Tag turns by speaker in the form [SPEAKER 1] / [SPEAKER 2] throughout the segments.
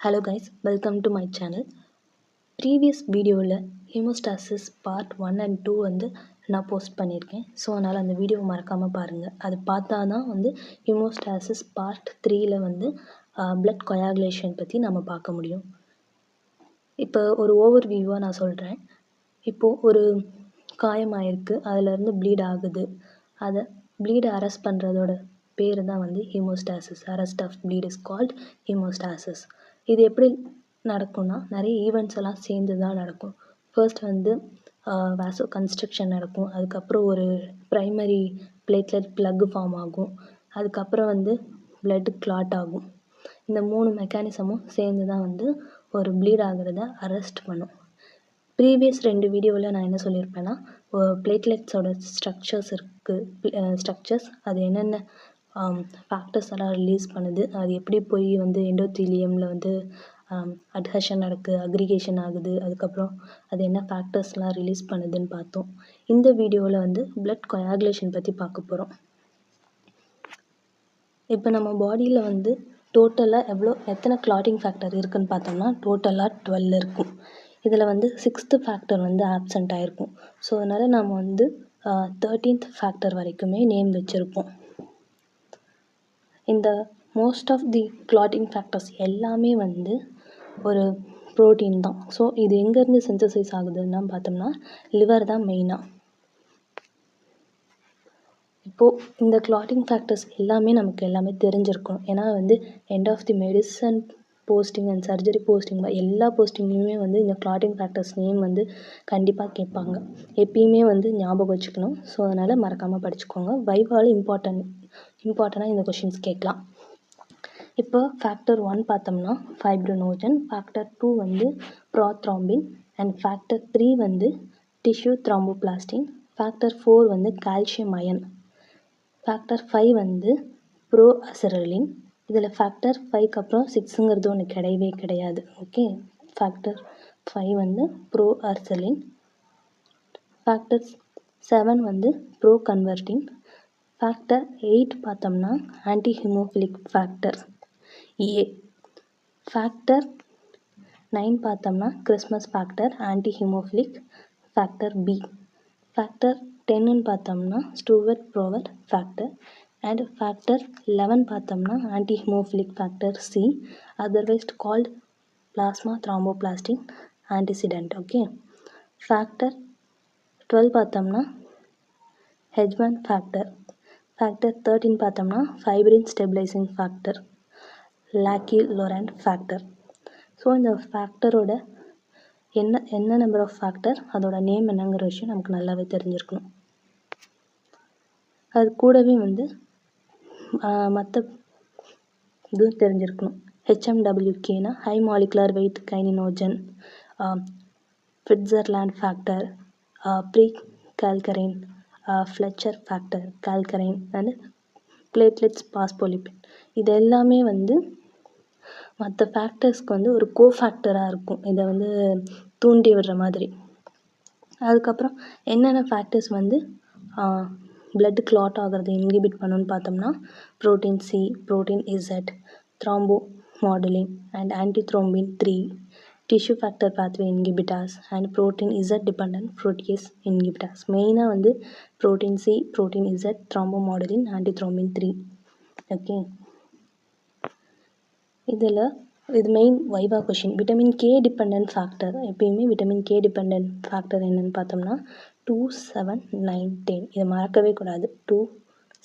[SPEAKER 1] Hello guys, welcome to my channel. Previous வீடியோவில் haemostasis part 1 and 2 வந்து நான் post பண்ணியிருக்கேன். ஸோ அதனால் அந்த வீடியோவை மறக்காமல் பாருங்கள். அது பார்த்தா தான் வந்து ஹீமோஸ்டாசிஸ் பார்ட் 3ல் வந்து பிளட் கொயாகுலேஷன் பற்றி நம்ம பார்க்க முடியும். இப்போ ஒரு ஓவர் வியூவாக நான் சொல்கிறேன். இப்போது ஒரு காயமாயிருக்கு, அதிலேருந்து ப்ளீட் ஆகுது. அதை ப்ளீடை அரெஸ்ட் பண்ணுறதோட பேர் தான் வந்து haemostasis. Arrest of bleed is called haemostasis. இது எப்படி நடக்கும்னா, நிறைய ஈவெண்ட்ஸ் எல்லாம் சேர்ந்து தான் நடக்கும். ஃபர்ஸ்ட் வந்து வாசோ கன்ஸ்ட்ரக்ஷன் நடக்கும். அதுக்கப்புறம் ஒரு ப்ரைமரி பிளேட்லெட் ப்ளக் ஃபார்ம் ஆகும். அதுக்கப்புறம் வந்து பிளட் கிளாட் ஆகும். இந்த 3 மெக்கானிசமும் சேர்ந்து தான் வந்து ஒரு ப்ளீட் ஆகிறத அரெஸ்ட் பண்ணும். ப்ரீவியஸ் 2 வீடியோவில் நான் என்ன சொல்லியிருப்பேன்னா, பிளேட்லெட்ஸோட ஸ்ட்ரக்சர்ஸ் அது என்னென்ன ஃபேக்டர்ஸ் எல்லாம் ரிலீஸ் பண்ணுது, அது எப்படி போய் வந்து எண்டோத்தீலியமில் வந்து அட்ஹஷன் நடக்குது, அக்ரிகேஷன் ஆகுது, அதுக்கப்புறம் அது என்ன ஃபேக்டர்ஸ்லாம் ரிலீஸ் பண்ணுதுன்னு பார்த்தோம். இந்த வீடியோவில் வந்து பிளட் கொயாகுலேஷன் பற்றி பார்க்க போகிறோம். இப்போ நம்ம பாடியில் வந்து டோட்டலாக எத்தனை கிளாட்டிங் ஃபேக்டர் இருக்குதுன்னு பார்த்தோம்னா டோட்டலாக 12 இருக்கும். இதில் வந்து 6th ஃபேக்டர் வந்து ஆப்சண்ட் ஆகிருக்கும். ஸோ அதனால் நம்ம வந்து 13th ஃபேக்டர் வரைக்குமே நேம் வச்சுருப்போம். இந்த most of the clotting factors எல்லாமே வந்து ஒரு ப்ரோட்டீன் தான். ஸோ இது எங்கேருந்து சிந்தசைஸ் ஆகுதுன்னா பார்த்தோம்னா லிவர் தான் மெயினாக. இப்போது இந்த கிளாட்டிங் ஃபேக்டர்ஸ் எல்லாமே தெரிஞ்சிருக்கணும். ஏன்னா வந்து end of the medicine posting and surgery posting எல்லா போஸ்டிங்லேயுமே வந்து இந்த கிளாட்டிங் ஃபேக்டர்ஸ் நேம் வந்து கண்டிப்பாக கேட்பாங்க. எப்பயுமே வந்து ஞாபகம் வச்சுக்கணும். ஸோ அதனால் மறக்காமல் படிச்சுக்கோங்க. வைவால் இம்பார்ட்டனாக இந்த கொஷின்ஸ் கேட்கலாம். இப்போ ஃபேக்டர் 1 பார்த்தோம்னா ஃபைப்ரினோஜன், ஃபேக்டர் 2 வந்து ப்ராத்ராம்பின், அண்ட் ஃபேக்டர் 3 வந்து டிஷ்யூ த்ராம்போபிளாஸ்டின், ஃபேக்டர் 4 வந்து கால்சியம் அயன், ஃபேக்டர் 5 வந்து ப்ரோ அசரலின். இதில் ஃபேக்டர் 5க்கு அப்புறம் 6ங்கிறது ஒன்று கிடையவே கிடையாது. ஓகே, ஃபேக்டர் 5 வந்து ப்ரோ அர்சலின், ஃபேக்டர் 7 வந்து ப்ரோ கன்வெர்டின், ஃபேக்டர் 8 பார்த்தோம்னா anti haemophilic factor A, factor 9 பார்த்தோம்னா Christmas factor anti haemophilic factor B, factor 10ன்னு பார்த்தோம்னா Stuart Prower factor, and factor 11 பார்த்தோம்னா anti haemophilic factor C, otherwise called plasma thromboplastin antecedent. Okay, factor 12 பார்த்தோம்னா Hageman factor, factor 13 பார்த்தோம்னா fibrin stabilising factor Laki Lorand factor. So இந்த ஃபேக்டரோட என்ன number of factor, அதோட name என்னங்கிற விஷயம் நமக்கு நல்லாவே தெரிஞ்சிருக்கணும். அது கூடவே வந்து மற்ற இதுவும் தெரிஞ்சிருக்கணும். HMWKனா high molecular weight kininogen, Fitzgerald factor, pre kallikrein, Fletcher factor, kallikrein and platelets phospholipid. இது எல்லாமே வந்து மற்ற ஃபேக்டர்ஸ்க்கு வந்து ஒரு கோஃபேக்டராக இருக்கும். இதை வந்து தூண்டி விடுற மாதிரி. அதுக்கப்புறம் என்னென்ன ஃபேக்டர்ஸ் வந்து பிளட் கிளாட் ஆகிறத இன்ஹிபிட் பண்ணணும்னு பார்த்தோம்னா protein C, protein Z, thrombomodulin and antithrombin 3, tissue factor pathway inhibitors and protein Z dependent protease inhibitors. மெயினாக வந்து protein C, protein Z, thrombomodulin, antithrombin 3. Okay, இது main viva question. Vitamin K dependent factor, எப்பயுமே vitamin K dependent factor என்னென்னு பார்த்தோம்னா 2, 7, 9, 10. இதை மறக்கவே கூடாது. 2,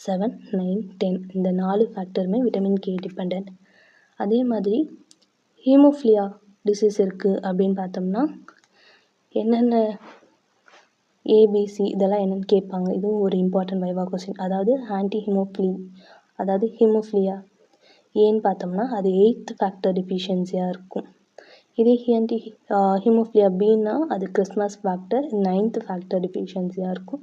[SPEAKER 1] 7, 9, 10 இந்த 4 ஃபேக்டருமே விட்டமின் கே டிபெண்டன்ட். அதே மாதிரி ஹீமோஃபிலியா டிசீஸ் இருக்குது அப்படின்னு பார்த்தோம்னா என்னென்ன ஏபிசி இதெல்லாம் என்னென்னு கேட்பாங்க. இதுவும் ஒரு இம்பார்ட்டன்ட் வைவா கொஷின். அதாவது ஹீமோஃபிலியா ஏன்னு பார்த்தோம்னா அது 8th ஃபேக்டர் டிஃபிஷியன்சியாக இருக்கும். இதே ஹீமோஃபிலியா பின்னா அது கிறிஸ்மஸ் ஃபேக்டர் 9th ஃபேக்டர் டிஃபிஷியன்சியாக இருக்கும்.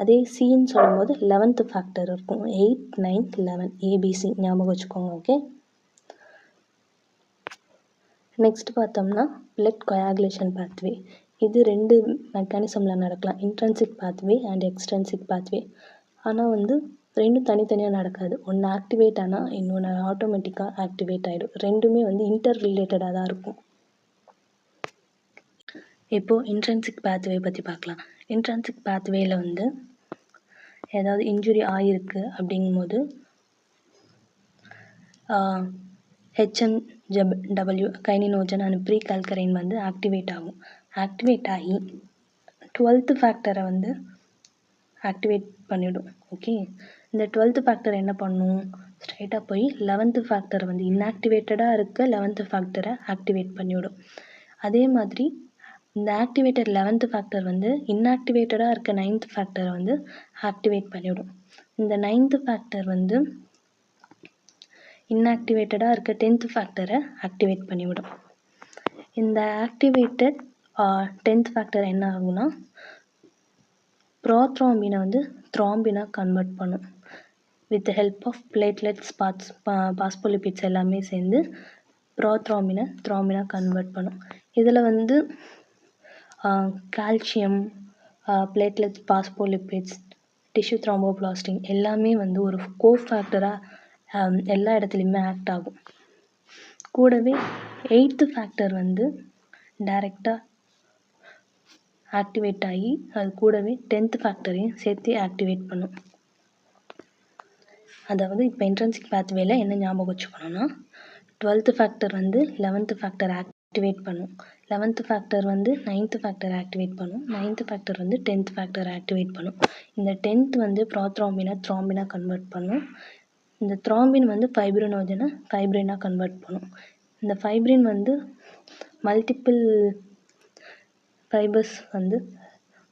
[SPEAKER 1] அதே சின்னு சொல்லும்போது 11th ஃபேக்டர் இருக்கும். 8, 9, 11 ஏபிசி ஞாபகம் வச்சுக்கோங்க. ஓகே, நெக்ஸ்ட் பார்த்தோம்னா பிளட் கொயாகுலேஷன் பாத்வே. இது 2 மெக்கானிசமில் நடக்கலாம், இன்ட்ரன்சிக் பாத்வே அண்ட் எக்ஸ்ட்ரன்சிக் பாத்வே. ஆனால் வந்து ரெண்டும் தனித்தனியாக நடக்காது. ஒன்று ஆக்டிவேட் ஆனால் இன்னொன்று ஆட்டோமேட்டிக்காக ஆக்டிவேட் ஆகிடும். ரெண்டுமே வந்து இன்டர் ரிலேட்டடாக தான் இருக்கும். இப்போது இன்ட்ரின்சிக் பாத்வே பற்றி பார்க்கலாம். இன்ட்ரின்சிக் பாத்வேயில் வந்து ஏதாவது இன்ஜுரி ஆகிருக்கு அப்படிங்கும்போது HMW கைனினோஜன் அண்ட் ப்ரீ கால்கரைன் வந்து ஆக்டிவேட் ஆகும். ஆக்டிவேட் ஆகி 12th ஃபேக்டரை வந்து ஆக்டிவேட் பண்ணிவிடும். ஓகே, இந்த 12th ஃபேக்டர் என்ன பண்ணும், ஸ்ட்ரைட்டாக போய் 11th ஃபேக்டரை வந்து இன்ஆக்டிவேட்டடாக இருக்க 11th ஃபேக்டரை ஆக்டிவேட் பண்ணிவிடும். அதே மாதிரி இந்த ஆக்டிவேட்டட் 11th ஃபேக்டர் வந்து இன்ஆக்டிவேட்டடாக இருக்க 9th ஃபேக்டரை வந்து ஆக்டிவேட் பண்ணிவிடும். இந்த 9th ஃபேக்டர் வந்து இன்ஆக்டிவேட்டடாக இருக்க 10th ஃபேக்டரை ஆக்டிவேட் பண்ணிவிடும். இந்த ஆக்டிவேட்டட் 10th ஃபேக்டர் என்ன ஆகும்னா ப்ரோத்ராம்பினை வந்து த்ராம்பினாக கன்வெர்ட் பண்ணும். With help of platelets phospholipids எல்லாமே சேர்ந்து ப்ரோத்ராம்பினை த்ராம்பினாக கன்வெர்ட் பண்ணும். இதில் வந்து calcium, platelets, phospholipids, tissue thromboplastin எல்லாமே வந்து ஒரு கோஃபேக்டராக எல்லா இடத்துலையுமே ஆக்ட் ஆகும். கூடவே 8th ஃபேக்டர் வந்து டைரெக்டாக ஆக்டிவேட் ஆகி அது கூடவே 10th ஃபேக்டரையும் சேர்த்து ஆக்டிவேட் பண்ணும். அதாவது இப்போ இன்ட்ரின்சிக் பாத்வேல என்ன ஞாபகம் வச்சுக்கணும்னா 12th ஃபேக்டர் வந்து 11th ஃபேக்டர் ஆக்டிவேட் பண்ணும், 11th ஃபேக்டர் வந்து 9th ஃபேக்டர் ஆக்டிவேட் பண்ணும், 9th ஃபேக்டர் வந்து 10th ஃபேக்டர் ஆக்டிவேட் பண்ணும். இந்த 10th வந்து ப்ரோத்ராம்பினை த்ராம்பினாக கன்வெர்ட் பண்ணும். இந்த த்ராம்பின் வந்து ஃபைப்ரினோஜனை ஃபைப்ரினாக கன்வெர்ட் பண்ணும். இந்த ஃபைப்ரின் வந்து மல்டிபிள் ஃபைபர்ஸ் வந்து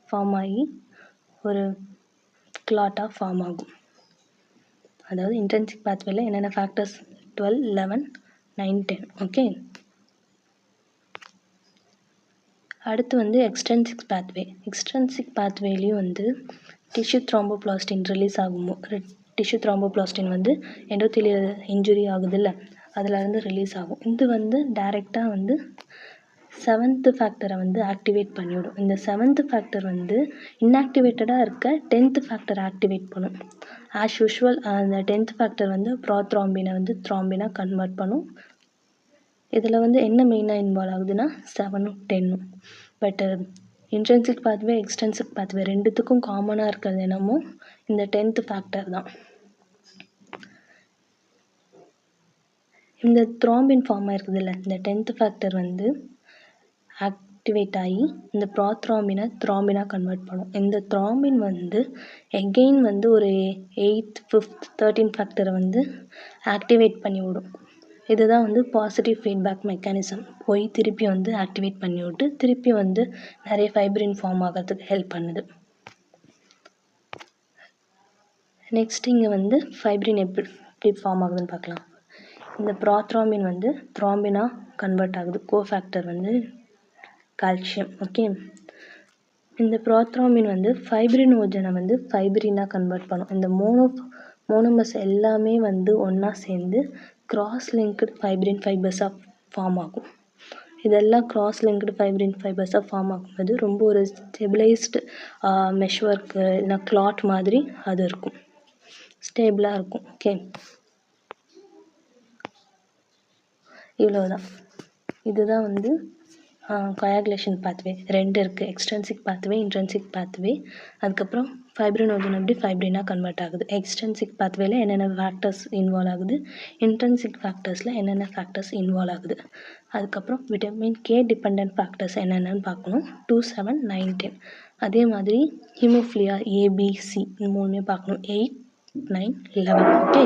[SPEAKER 1] ஃபார்ம் ஆகி ஒரு கிளாட்டாக ஃபார்ம் ஆகும். அதாவது இன்ட்ரின்சிக் பாத்வேல என்னென்ன ஃபேக்டர்ஸ் 12, 11, 9, 10. ஓகே, அடுத்து வந்து எக்ஸ்ட்ரின்சிக் பாத்வே. எக்ஸ்ட்ரின்சிக் பாத்வேலையும் வந்து டிஷ்யூ த்ராம்போபிளாஸ்டின் ரிலீஸ் ஆகுமோ, டிஷ்யூ த்ராம்போபிளாஸ்டின் வந்து எண்டோத்தீலியல் இன்ஜுரி ஆகுதுல்ல அதில் ரிலீஸ் ஆகும். இது வந்து டைரெக்டாக வந்து 7th ஃபேக்டரை வந்து ஆக்டிவேட் பண்ணிவிடும். இந்த 7th ஃபேக்டர் வந்து இன்ஆக்டிவேட்டடாக இருக்க 10th ஃபேக்டர் ஆக்டிவேட் பண்ணும். ஆஸ் யூஷுவல் அந்த 10th ஃபேக்டர் வந்து ப்ரோத்ராம்பினை வந்து த்ராம்பினாக கன்வெர்ட் பண்ணும். இதில் வந்து என்ன மெயினாக இன்வால்வ் ஆகுதுன்னா 7ம் 10ம். But intrinsic pathway extrinsic pathway ரெண்டுத்துக்கும் காமனாக இருக்கிறது என்னமோ இந்த 10th ஃபேக்டர் தான். இந்த த்ராம்பின் ஃபார்ம் ஆயிருக்குதுல்ல இந்த 10th ஃபேக்டர் வந்து ஆக்டிவேட் ஆகி இந்த ப்ரோத்ராம்பினை த்ராம்பினாக கன்வெர்ட் பண்ணும். இந்த த்ராம்பின் வந்து எகெயின் வந்து ஒரு 8th, 5th, 13th ஃபேக்டரை வந்து ஆக்டிவேட் பண்ணி விடும். இதுதான் வந்து பாசிட்டிவ் ஃபீட்பேக் மெக்கானிசம். போய் திருப்பி வந்து ஆக்டிவேட் பண்ணி விட்டு திருப்பி வந்து நிறைய ஃபைப்ரின் ஃபார்ம் ஆகிறதுக்கு ஹெல்ப் பண்ணுது. நெக்ஸ்ட் இங்கே வந்து ஃபைப்ரின் எப்படி ஃபார்ம் ஆகுதுன்னு பார்க்கலாம். இந்த ப்ரோத்ராம்பின் வந்து த்ராம்பினாக கன்வெர்ட் ஆகுது. கோஃபேக்டர் வந்து கால்சியம். ஓகே, இந்த ப்ரோத்ராம்பின் வந்து ஃபைப்ரினோஜனை வந்து ஃபைப்ரினாக கன்வெர்ட் பண்ணும். இந்த மோனோமர்ஸ் எல்லாமே வந்து ஒன்றா சேர்ந்து கிராஸ் லிங்க்டு ஃபைப்ரின் ஃபைபர்ஸாக ஃபார்ம் ஆகும். இதெல்லாம் கிராஸ் லிங்க்டு ஃபைப்ரின் ஃபைபர்ஸாக ஃபார்ம் ஆகும்போது ரொம்ப ஒரு ஸ்டெபிளைஸ்டு மெஷ் ஒர்க்கு இல்லைனா கிளாட் மாதிரி அது இருக்கும், ஸ்டேபிளாக இருக்கும். ஓகே, இவ்வளோதான். இதுதான் வந்து coagulation பாத்வே. ரெண்டு இருக்குது, எக்ஸ்ட்ரின்சிக் பாத்வே, இன்ட்ரின்சிக் பாத்வே. அதுக்கப்புறம் ஃபைப்ரினோஜன் எப்படி ஃபைப்ரினாக கன்வெர்ட் ஆகுது, எக்ஸ்ட்ரின்சிக் பாத்வேல என்னென்ன ஃபேக்டர்ஸ் இன்வால்வ் ஆகுது, இன்ட்ரின்சிக் ஃபேக்டர்ஸில் என்னென்ன ஃபேக்டர்ஸ் இன்வால்வ் ஆகுது. அதுக்கப்புறம் விட்டமின் கே டிபெண்ட் ஃபேக்டர்ஸ் என்னென்னு பார்க்கணும், 2, 7, 9, 10. அதே மாதிரி ஹீமோஃபிலியா ஏபிசி இந்த மூணுமே பார்க்கணும், 8, 9, 11. ஓகே,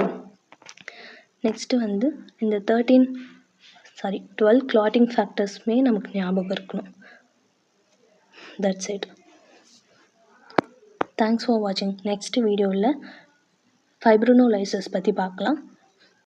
[SPEAKER 1] நெக்ஸ்ட்டு வந்து இந்த 12 clotting factorsமே நமக்கு ஞாபகம் இருக்கணும். That's it. Thanks for watching. Next வீடியோவில் fibrinolysis பற்றி பார்க்கலாம்.